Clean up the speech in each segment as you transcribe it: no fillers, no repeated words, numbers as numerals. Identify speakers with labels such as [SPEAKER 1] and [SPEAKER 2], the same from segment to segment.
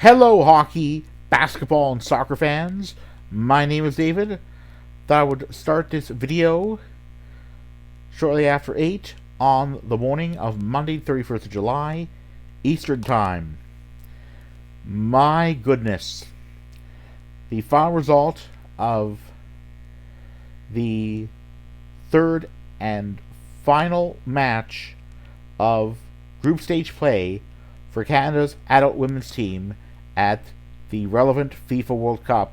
[SPEAKER 1] Hello, hockey, basketball, and soccer fans. My name is David. Thought I would start this video shortly after 8 on the morning of Monday, 31st of July, Eastern Time. My goodness. The final result of the third and final match of group stage play for Canada's adult women's team at the relevant FIFA World Cup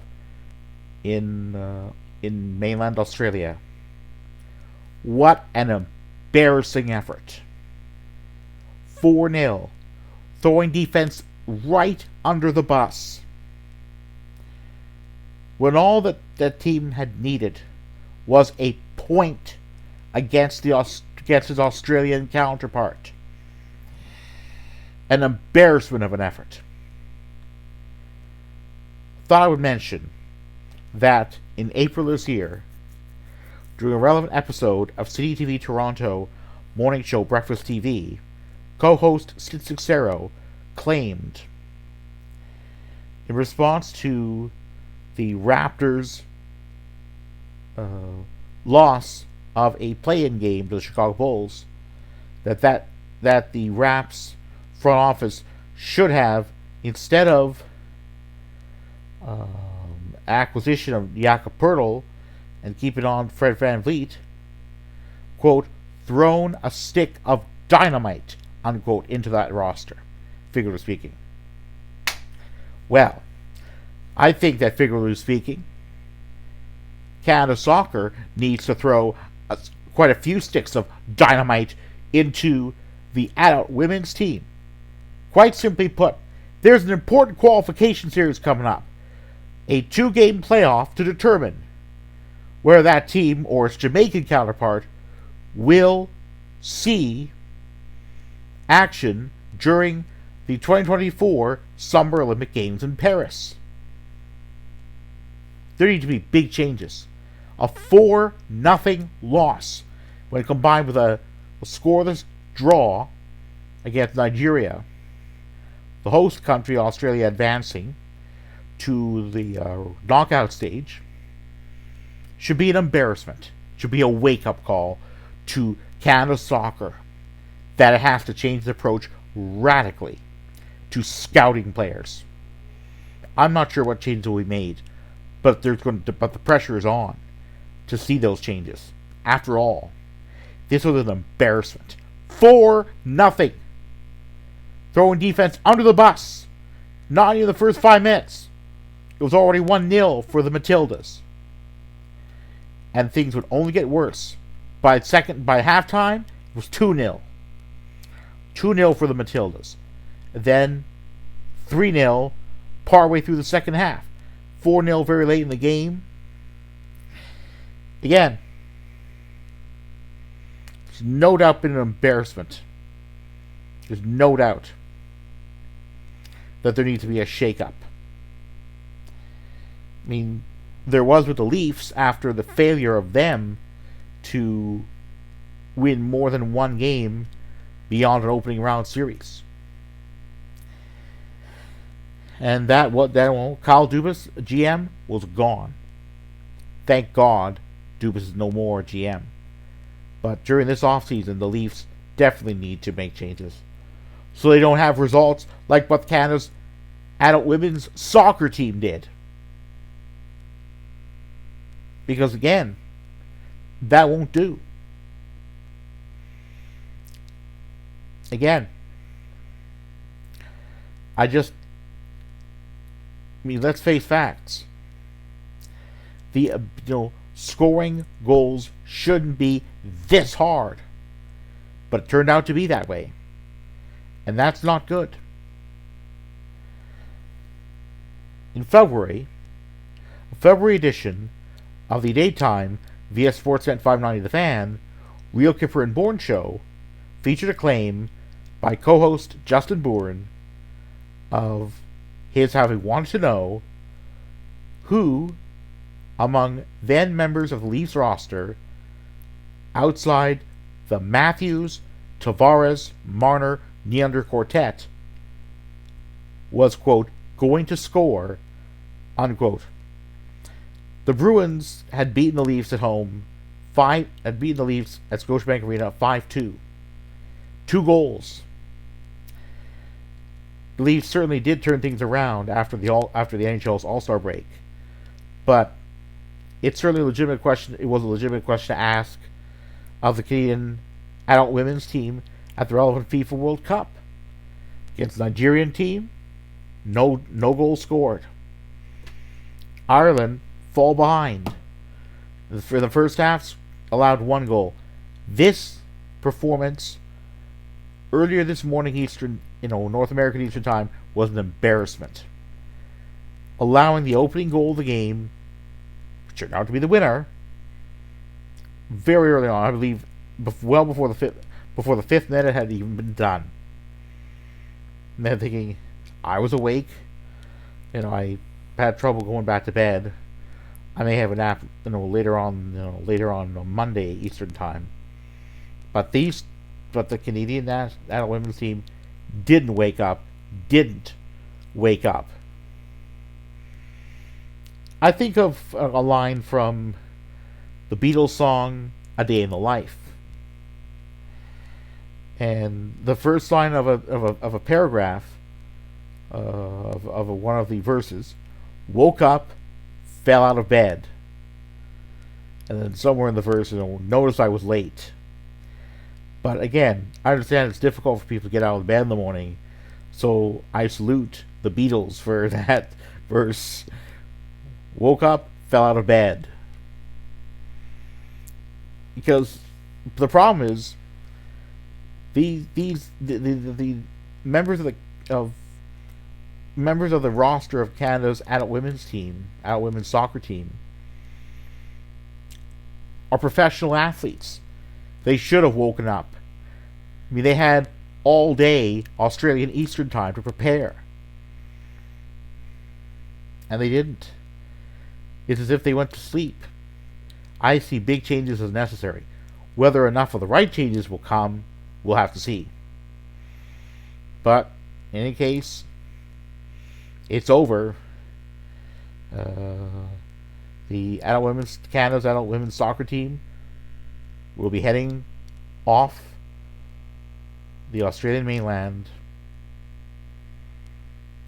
[SPEAKER 1] in mainland Australia. What an embarrassing effort. 4-0. Throwing defense right under the bus. When all that that team had needed was a point against its Australian counterpart. An embarrassment of an effort. Thought I would mention that in April this year, during a relevant episode of City TV Toronto morning show Breakfast TV, co-host Sid Cicero claimed, in response to the Raptors' loss of a play-in game to the Chicago Bulls, that the Raps front office should have, instead of acquisition of Jakob Poeltl and keeping on Fred VanVleet, quote, thrown a stick of dynamite, unquote, into that roster, figuratively speaking. Well, I think that figuratively speaking, Canada Soccer needs to throw quite a few sticks of dynamite into the adult women's team. Quite simply put, there's an important qualification series coming up. A 2-game playoff to determine where that team or its Jamaican counterpart will see action during the 2024 Summer Olympic Games in Paris. There need to be big changes. A 4-0 loss, when combined with a scoreless draw against Nigeria, the host country, Australia, advancing to the knockout stage, should be an embarrassment. Should be a wake-up call to Canada Soccer that it has to change the approach radically to scouting players. I'm not sure what changes will be made, but but the pressure is on to see those changes. After all, this was an embarrassment. 4-0. Throwing defense under the bus. Not even the first 5 minutes. It was already 1-0 for the Matildas. And things would only get worse. By halftime, it was 2-0. 2-0 for the Matildas. Then 3-0 partway through the second half. 4-0 very late in the game. Again, there's no doubt been an embarrassment. There's no doubt that there needs to be a shake-up. I mean, there was with the Leafs after the failure of them to win more than one game beyond an opening round series. And Kyle Dubas, GM, was gone. Thank God Dubas is no more GM. But during this offseason, the Leafs definitely need to make changes, so they don't have results like what Canada's adult women's soccer team did. Because again, that won't do. Again, let's face facts. Scoring goals shouldn't be this hard, but it turned out to be that way. And that's not good. In February, a February edition of the daytime via Sportsnet 590 The Fan, Real Kipper and Bourne show featured a claim by co-host Justin Bourne of his having wanted to know who, among then members of the Leafs roster, outside the Matthews, Tavares, Marner, Neander quartet, was, quote, going to score, unquote. The Bruins had beaten the Leafs at home, had beaten the Leafs at Scotiabank Arena 5-2. 2 goals. The Leafs certainly did turn things around after the NHL's All-Star break, but it's certainly a legitimate question. It was a legitimate question to ask of the Canadian adult women's team at the relevant FIFA World Cup. Against the Nigerian team, no goals scored. Ireland fall behind. For the first half, allowed 1 goal. This performance earlier this morning Eastern, North American Eastern Time, was an embarrassment. Allowing the opening goal of the game, which turned out to be the winner, very early on, I believe, well before the fifth minute had even been done. And then thinking, I was awake, I had trouble going back to bed. I may have a nap, later on Monday Eastern Time. But the Canadian adult women's team didn't wake up. I think of a line from the Beatles song "A Day in the Life," and the first line of a paragraph of one of the verses: "Woke up, fell out of bed," and then somewhere in the verse, notice I was late. But again, I understand it's difficult for people to get out of bed in the morning, so I salute the Beatles for that verse. Woke up, fell out of bed. Because the problem is, the members of the roster of Canada's adult women's soccer team, are professional athletes. They should have woken up. I mean, they had all day Australian Eastern Time to prepare, and they didn't. It's as if they went to sleep. I see big changes as necessary. Whether enough of the right changes will come, we'll have to see. But in any case, it's over. Canada's adult women's soccer team will be heading off the Australian mainland.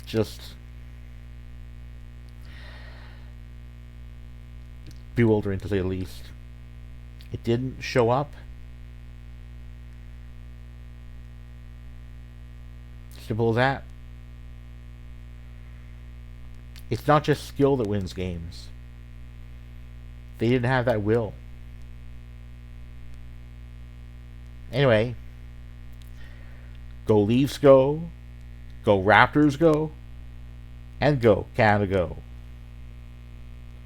[SPEAKER 1] Just bewildering, to say the least. It didn't show up. Simple as that. It's not just skill that wins games. They didn't have that will. Anyway, go Leafs go, go Raptors go, and go Canada go.